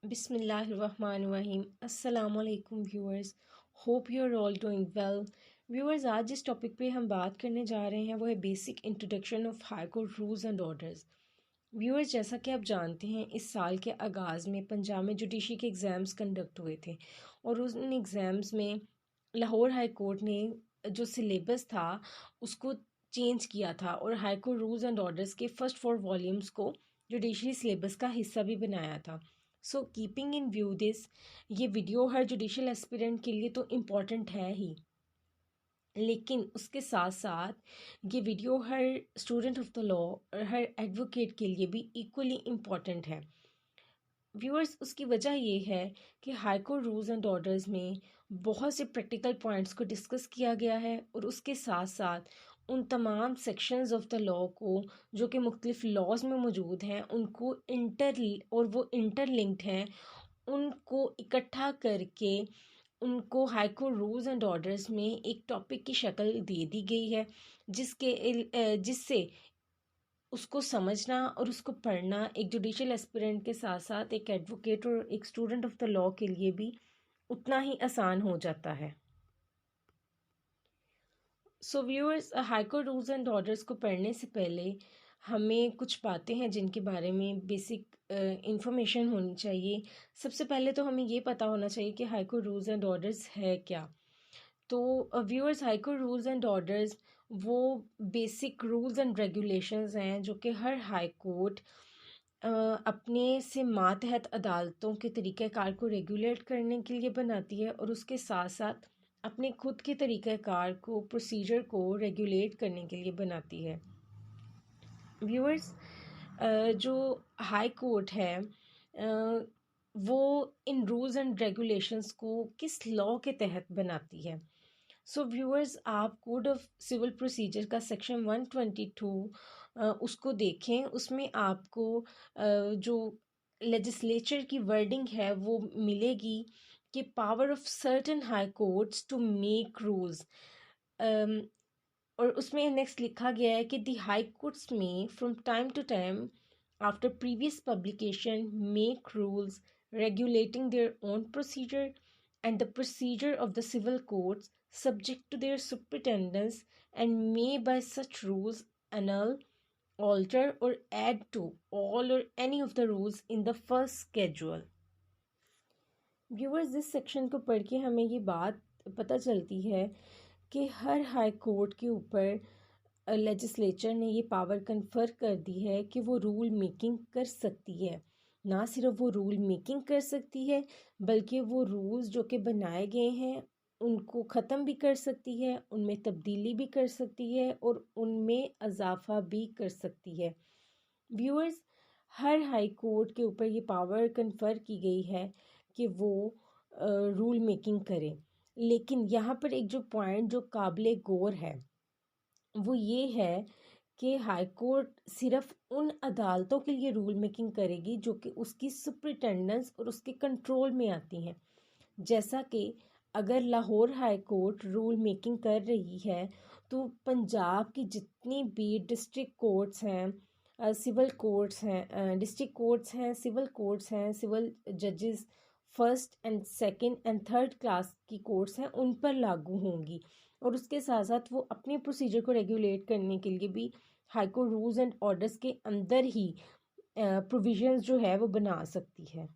बिस्मिल्लाहिर्रहमानिर्रहीम अस्सलाम वालेकुम viewers. Hope you are all doing well. Viewers, आज जिस टॉपिक पे हम बात करने जा रहे हैं वो है basic introduction of high court rules and orders. Viewers, जैसा कि आप जानते हैं, इस साल के आगाज़ में पंजाब में जुडिशरी के एग्ज़ाम्स कंडक्ट हुए थे और उन एग्ज़ाम्स में लाहौर हाई कोर्ट ने जो सिलेबस था उसको चेंज किया था और high court rules and orders के फर्स्ट 4 वॉल्यूम्स को जुडिशरी सिलेबस का हिस्सा भी बनाया था। So keeping in view this, ये वीडियो हर जुडिशल एस्पिरेंट के लिए तो इम्पॉर्टेंट है ही, लेकिन उसके साथ साथ ये video her student of the law और हर एडवोकेट के लिए भी इक्वली इम्पॉर्टेंट है। व्यूअर्स, उसकी वजह ये है कि high court rules and orders में बहुत से प्रैक्टिकल पॉइंट्स को डिस्कस किया गया है और उसके साथ साथ उन तमाम सेक्शंस ऑफ द लॉ को जो कि मुख्तलिफ लॉज में मौजूद हैं उनको इंटरलिंक्ड हैं, उनको इकट्ठा करके उनको high court rules and orders में एक टॉपिक की शक्ल दे दी गई है, जिससे उसको समझना और उसको पढ़ना एक जुडिशियल एस्पिरेंट के साथ साथ एक एडवोकेट और एक स्टूडेंट ऑफ द लॉ के लिए भी उतना ही आसान हो जाता है। So viewers, high court rules and orders को पढ़ने से पहले हमें कुछ बातें हैं जिनके बारे में बेसिक इंफॉर्मेशन होनी चाहिए। सबसे पहले तो हमें ये पता होना चाहिए कि high court rules and orders है क्या। तो viewers, high court rules and orders वो बेसिक रूल्स एंड रेगुलेशंस हैं जो कि हर हाई कोर्ट अपने से मातहत अदालतों के तरीक़ाकार को रेगुलेट करने के लिए बनाती है और उसके साथ साथ अपने खुद के तरीक़ाकार को, प्रोसीजर को रेगुलेट करने के लिए बनाती है। व्यूअर्स, जो हाई कोर्ट है वो इन रूल्स एंड रेगुलेशंस को किस लॉ के तहत बनाती है। सो व्यूअर्स, आप कोड ऑफ सिविल प्रोसीजर का सेक्शन 122 उसको देखें। उसमें आपको जो लेजिस्लेचर की वर्डिंग है वो मिलेगी कि power of certain high courts to make rules, और उसमें नेक्स्ट लिखा गया है कि द हाई कोर्ट्स में from time to time after previous publication make rules regulating their own procedure and the procedure of the civil courts subject to their superintendence and may by such rules annul, alter or add to all or any of the rules in the first schedule। Viewers, इस section को पढ़ के हमें ये बात पता चलती है कि हर हाई कोर्ट के ऊपर लेजिस्लेचर ने ये पावर कन्फर कर दी है कि वो रूल मेकिंग कर सकती है। ना सिर्फ वो रूल मेकिंग कर सकती है बल्कि वो रूल्स जो कि बनाए गए हैं उनको ख़त्म भी कर सकती है, उनमें तब्दीली भी कर सकती है और उनमें इजाफा भी कर सकती है। व्यूअर्स, हर हाई कोर्ट के ऊपर ये पावर कन्फर की गई है कि वो रूल मेकिंग करे, लेकिन यहाँ पर एक जो पॉइंट जो काबिल गौर है वो ये है कि हाई कोर्ट सिर्फ उन अदालतों के लिए रूल मेकिंग करेगी जो कि उसकी सुपरिटेंडेंस और उसके कंट्रोल में आती हैं। जैसा कि अगर Lahore high court rule making कर रही है तो पंजाब की जितनी भी डिस्ट्रिक्ट कोर्ट्स हैं, सिविल कोर्ट्स हैं, डिस्ट्रिक्ट कोर्ट्स हैं, सिविल कोर्ट्स हैं, सिविल जजेस first and second and third class की कोर्ट्स हैं, उन पर लागू होंगी और उसके साथ साथ वो अपने प्रोसीजर को रेगुलेट करने के लिए भी high court rules and orders के अंदर ही प्रोविजंस जो है वो बना सकती है।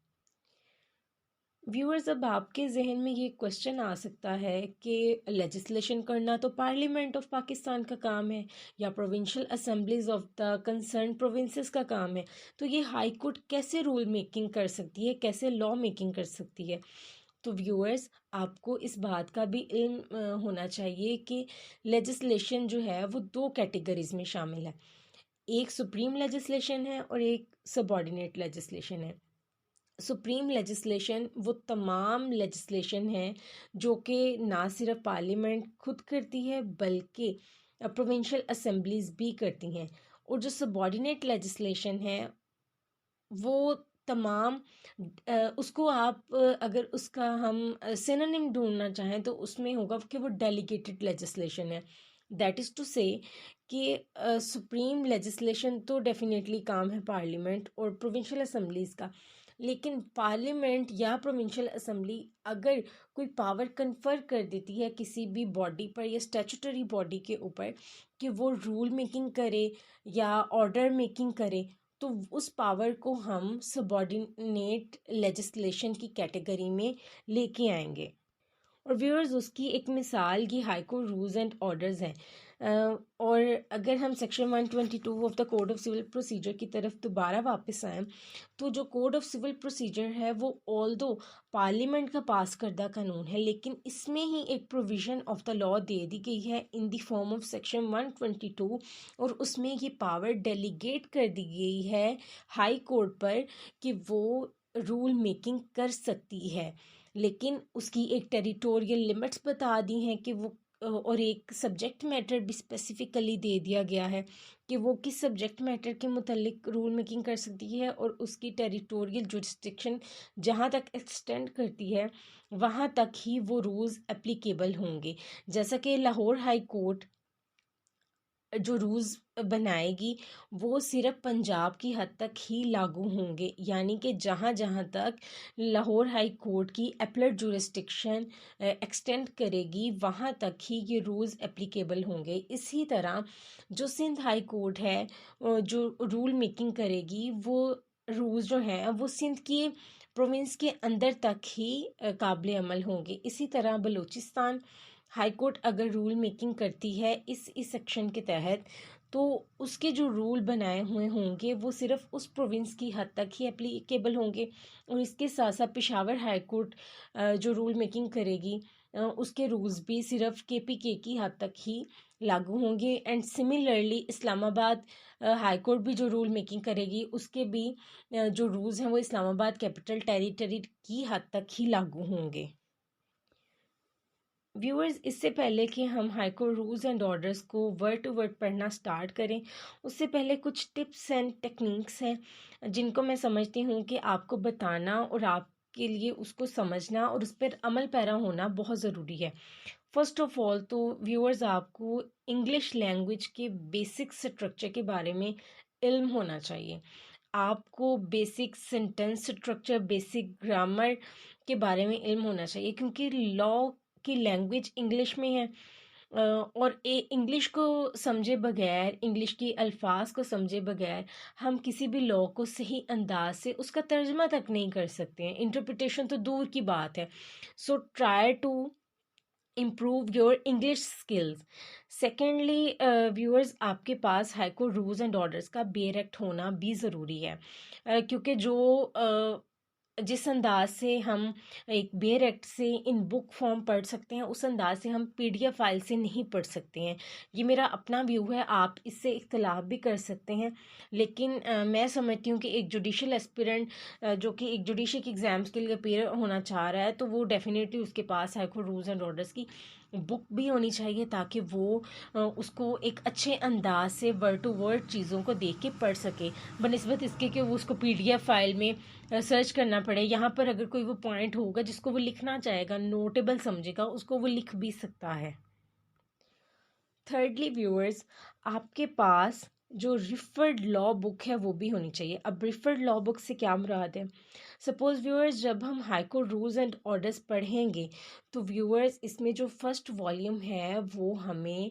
व्यूअर्स, अब आपके जहन में ये क्वेश्चन आ सकता है कि लेजिस्लेशन करना तो पार्लियामेंट ऑफ पाकिस्तान का काम है या provincial assemblies of the concern provinces का काम है, तो ये हाई कोर्ट कैसे रूल मेकिंग कर सकती है, कैसे लॉ मेकिंग कर सकती है। तो व्यूअर्स, आपको इस बात का भी इल्म होना चाहिए कि लेजिस्लेशन जो है वो 2 कैटेगरीज में शामिल है। एक सुप्रीम लेजिस्लेशन है और एक सबॉर्डिनेट लेजिस्लेशन है। सुप्रीम लेजिस्लेशन वो तमाम लेजिस्लेशन है जो कि ना सिर्फ पार्लियामेंट खुद करती है बल्कि प्रोविंशियल असेंबलीज भी करती हैं, और जो सबॉर्डिनेट लेजिस्लेशन है वो तमाम उसको आप अगर उसका हम सिनोनिम ढूंढना चाहें तो उसमें होगा कि वो डेलीगेटेड लेजिस्लेशन है। दैट इज़ टू से कि सुप्रीम लेजिस्लेशन तो डेफिनेटली काम है पार्लियामेंट और प्रोविंशियल असम्बलीज़ का, लेकिन पार्लियामेंट या प्रोविंशियल असम्बली अगर कोई पावर कन्फर कर देती है किसी भी बॉडी पर या स्टैचुटरी बॉडी के ऊपर कि वो रूल मेकिंग करे या ऑर्डर मेकिंग करे, तो उस पावर को हम सबॉर्डिनेट लेजिस्लेशन की कैटेगरी में लेके आएंगे। और व्यूअर्स, उसकी एक मिसाल ये high court rules and orders हैं। और अगर हम section 122 of the code of civil procedure की तरफ दोबारा वापस आएँ, तो जो कोड ऑफ सिविल प्रोसीजर है वो ऑल दो पार्लियामेंट का पास करदा कानून है, लेकिन इसमें ही एक प्रोविज़न ऑफ द लॉ दे दी गई है in the form of section 122, और उसमें ये पावर डेलीगेट कर दी गई है हाई कोर्ट पर कि वो रूल मेकिंग कर सकती है, लेकिन उसकी एक टेरिटोरियल लिमिट्स बता दी हैं कि वो और एक सब्जेक्ट मैटर भी स्पेसिफिकली दे दिया गया है कि वो किस सब्जेक्ट मैटर के मुतल्लिक रूल मेकिंग कर सकती है, और उसकी टेरिटोरियल जुरिस्डिक्शन जहाँ तक एक्सटेंड करती है वहाँ तक ही वो रूल्स एप्लीकेबल होंगे। जैसा कि लाहौर हाई कोर्ट जो रूल्स बनाएगी वो सिर्फ पंजाब की हद तक ही लागू होंगे, यानी कि जहाँ जहाँ तक लाहौर हाई कोर्ट की एपलेट जुरिस्डिक्शन एक्सटेंड करेगी वहाँ तक ही ये रूल्स एप्लीकेबल होंगे। इसी तरह जो सिंध हाई कोर्ट है जो रूल मेकिंग करेगी, वो रूल्स जो हैं वो सिंध की प्रोविंस के अंदर तक ही काबिल अमल होंगे। इसी तरह बलूचिस्तान हाई कोर्ट अगर रूल मेकिंग करती है इस सेक्शन के तहत, तो उसके जो रूल बनाए हुए होंगे वो सिर्फ उस प्रोविंस की हद तक ही एप्लीकेबल होंगे, और इसके साथ साथ पेशावर हाई कोर्ट जो रूल मेकिंग करेगी उसके रूल्स भी सिर्फ केपीके की हद तक ही लागू होंगे। And similarly Islamabad high court भी जो रूल मेकिंग करेगी उसके भी जो रूल्स हैं वो इस्लामाबाद कैपिटल टेरिटरी की हद तक ही लागू होंगे। व्यूअर्स, इससे पहले कि हम high court rules and orders को वर्ड टू वर्ड पढ़ना स्टार्ट करें, उससे पहले कुछ टिप्स एंड टेक्निक्स हैं जिनको मैं समझती हूँ कि आपको बताना और आपके लिए उसको समझना और उस पर अमल पैरा होना बहुत ज़रूरी है। फर्स्ट ऑफ ऑल तो व्यूअर्स, आपको इंग्लिश लैंग्वेज के बेसिक स्ट्रक्चर के बारे में इल्म होना चाहिए। आपको basic sentence structure, basic grammar के बारे में इल्म होना चाहिए, क्योंकि लॉ की लैंग्वेज इंग्लिश में है। और इंग्लिश को समझे बगैर, इंग्लिश की अल्फाज को समझे बगैर हम किसी भी लॉ को सही अंदाज से उसका तर्जमा तक नहीं कर सकते हैं। इंटरप्रिटेशन तो दूर की बात है। So try to improve your English skills. Secondly, viewers, आपके पास high court rules and orders का बेयर एक्ट होना भी ज़रूरी है, क्योंकि जो जिस अंदाज से हम एक बेयर एक्ट से इन बुक फॉर्म पढ़ सकते हैं उस अंदाज से हम पीडीएफ फाइल से नहीं पढ़ सकते हैं। ये मेरा अपना व्यू है, आप इससे इख्तलाफ भी कर सकते हैं, लेकिन मैं समझती हूँ कि एक जुडिशल एस्पिरेंट जो कि एक जुडिशरी के एग्ज़ाम्स के लिए अपेयर होना चाह रहा है, तो वो डेफिनेटली उसके पास high court rules and orders की बुक भी होनी चाहिए, ताकि वो उसको एक अच्छे अंदाज से वर्ड टू वर्ड चीज़ों को देख के पढ़ सके, बनिस्बत इसके कि वो उसको पीडीएफ फाइल में सर्च करना पड़े। यहाँ पर अगर कोई वो पॉइंट होगा जिसको वो लिखना चाहेगा, नोटेबल समझेगा, उसको वो लिख भी सकता है। थर्डली व्यूअर्स, आपके पास जो रिफर्ड लॉ बुक है वो भी होनी चाहिए। अब रिफर्ड लॉ बुक से क्या मुराद है? सपोज़ व्यूअर्स, जब हम high court rules and orders पढ़ेंगे तो व्यूअर्स इसमें जो फर्स्ट वॉल्यूम है वो हमें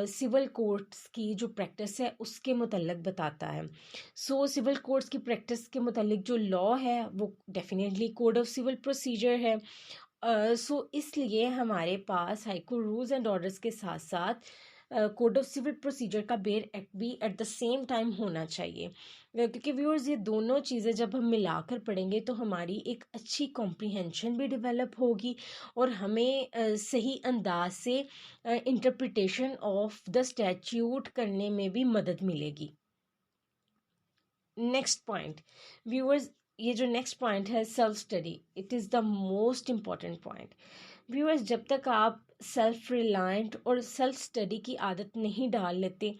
सिविल कोर्ट्स की जो प्रैक्टिस है उसके मुतल्लिक बताता है। सो सिविल कोर्ट्स की प्रैक्टिस के मुतल्लिक जो लॉ है वो definitely code of civil procedure है। सो इसलिए हमारे पास high court rules and orders के साथ साथ कोड ऑफ सिविल प्रोसीजर का बेयर एक्ट भी एट द सेम टाइम होना चाहिए, क्योंकि व्यूअर्स ये दोनों चीज़ें जब हम मिलाकर पढ़ेंगे तो हमारी एक अच्छी कॉम्प्रिहेंशन भी डेवलप होगी और हमें सही अंदाज से इंटरप्रिटेशन ऑफ द स्टैट्यूट करने में भी मदद मिलेगी। नेक्स्ट पॉइंट व्यूअर्स, ये जो नेक्स्ट पॉइंट है self study, it is the most important point. Viewers, जब तक आप सेल्फ रिलायंट और सेल्फ स्टडी की आदत नहीं डाल लेते,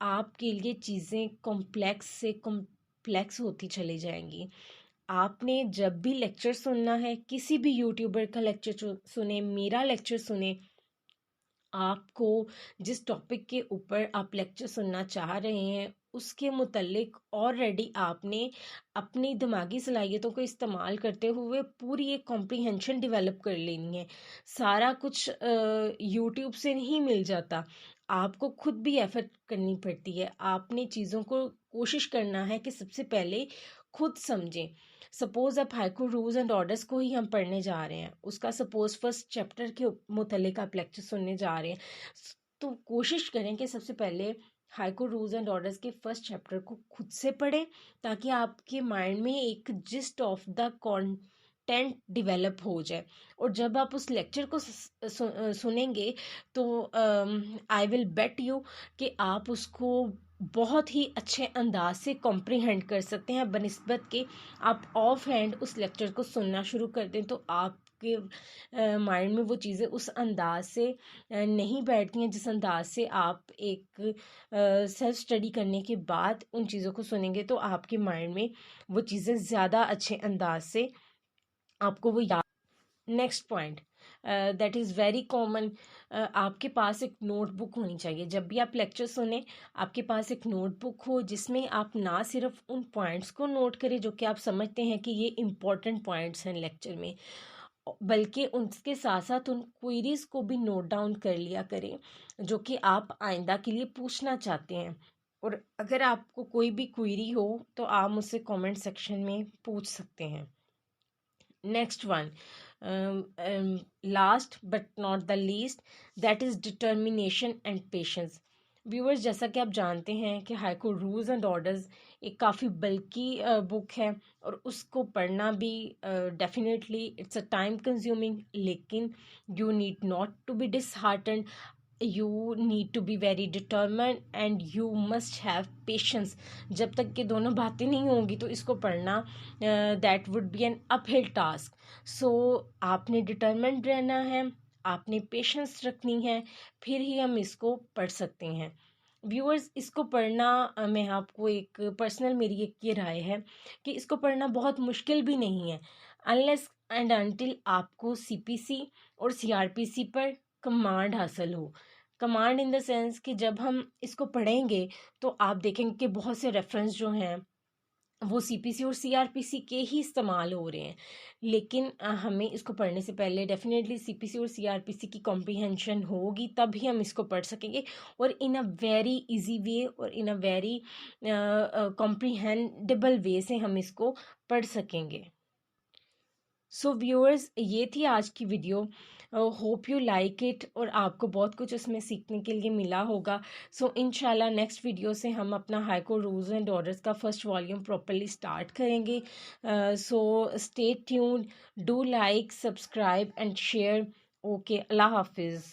आपके लिए चीज़ें कॉम्प्लेक्स से कॉम्प्लेक्स होती चली जाएंगी। आपने जब भी लेक्चर सुनना है, किसी भी यूट्यूबर का लेक्चर सुने, मेरा लेक्चर सुने, आपको जिस टॉपिक के ऊपर आप लेक्चर सुनना चाह रहे हैं उसके मुतल्लिक ऑलरेडी आपने अपनी दिमागी सलाहियतों को इस्तेमाल करते हुए पूरी एक कॉम्प्रिहेंशन डेवलप कर लेनी है। सारा कुछ यूट्यूब से नहीं मिल जाता, आपको खुद भी एफर्ट करनी पड़ती है। आपने चीज़ों को कोशिश करना है कि सबसे पहले खुद समझें। सपोज अब हाइकू रूल्स एंड ऑर्डर्स को ही हम पढ़ने जा रहे हैं, उसका सपोज फर्स्ट चैप्टर के मुतल्लिक आप लेक्चर सुनने जा रहे हैं, तो कोशिश करें कि सबसे पहले हाइकू रूल्स एंड ऑर्डर्स के फर्स्ट चैप्टर को खुद से पढ़ें, ताकि आपके माइंड में एक gist of the content develop हो जाए। और जब आप उस लेक्चर को सुनेंगे तो आई विल बेट यू कि आप उसको बहुत ही अच्छे अंदाज से कॉम्प्रिहेंड कर सकते हैं, बनिस्बत के आप ऑफ हैंड उस लेक्चर को सुनना शुरू कर दें तो आपके माइंड में वो चीज़ें उस अंदाज से नहीं बैठती हैं जिस अंदाज से आप एक सेल्फ स्टडी करने के बाद उन चीज़ों को सुनेंगे, तो आपके माइंड में वो चीज़ें ज़्यादा अच्छे अंदाज से आपको वो याद। Next point that is very common, आपके पास एक नोटबुक होनी चाहिए। जब भी आप लेक्चर सुने आपके पास एक नोटबुक हो जिसमें आप ना सिर्फ उन पॉइंट्स को नोट करें जो कि आप समझते हैं कि ये इम्पॉर्टेंट पॉइंट्स हैं लेक्चर में, बल्कि उसके साथ साथ उन क्वेरीज को भी नोट डाउन कर लिया करें जो कि आप आइंदा के लिए पूछना चाहते हैं। और अगर आपको कोई भी क्वेरी हो तो आप मुझसे कमेंट सेक्शन में पूछ सकते हैं। Next one, last but not the least, that is determination and patience. Viewers, जैसा कि आप जानते हैं कि हाइको रूल्स एंड ऑर्डर्स एक काफ़ी बल्कि बुक है और उसको पढ़ना भी definitely it's a time consuming, लेकिन you need not to be dishearten, you need to be very determined and you must have patience। जब तक ये दोनों बातें नहीं होंगी तो इसको पढ़ना that would be an uphill task. So आपने डिटर्मिन्ड रहना है, आपने पेशेंस रखनी है, फिर ही हम इसको पढ़ सकते हैं। व्यूअर्स, इसको पढ़ना मैं आपको एक पर्सनल मेरी एक ये राय है कि इसको पढ़ना बहुत मुश्किल भी नहीं है, अनलेस एंड अनटिल आपको सीपीसी और सीआरपीसी पर कमांड हासिल हो। कमांड इन द सेंस कि जब हम इसको पढ़ेंगे तो आप देखेंगे कि बहुत से रेफरेंस जो हैं वो सीपीसी और सीआरपीसी के ही इस्तेमाल हो रहे हैं, लेकिन हमें इसको पढ़ने से पहले डेफिनेटली सीपीसी और सीआरपीसी की कॉम्प्रिहेंशन होगी, तभी हम इसको पढ़ सकेंगे और इन अ वेरी इजी वे और इन अ वेरी कॉम्प्रिहेंडेबल वे से हम इसको पढ़ सकेंगे। सो व्यूअर्स, ये थी आज की video. Hope you like it और आपको बहुत कुछ उसमें सीखने के लिए मिला होगा। सो इंशाल्लाह नेक्स्ट वीडियो से हम अपना हाइको रूल्स एंड ऑर्डर्स का फर्स्ट वॉल्यूम प्रॉपरली स्टार्ट करेंगे। So stay tuned, do like, subscribe and share. Okay, अल्लाह हाफिज़।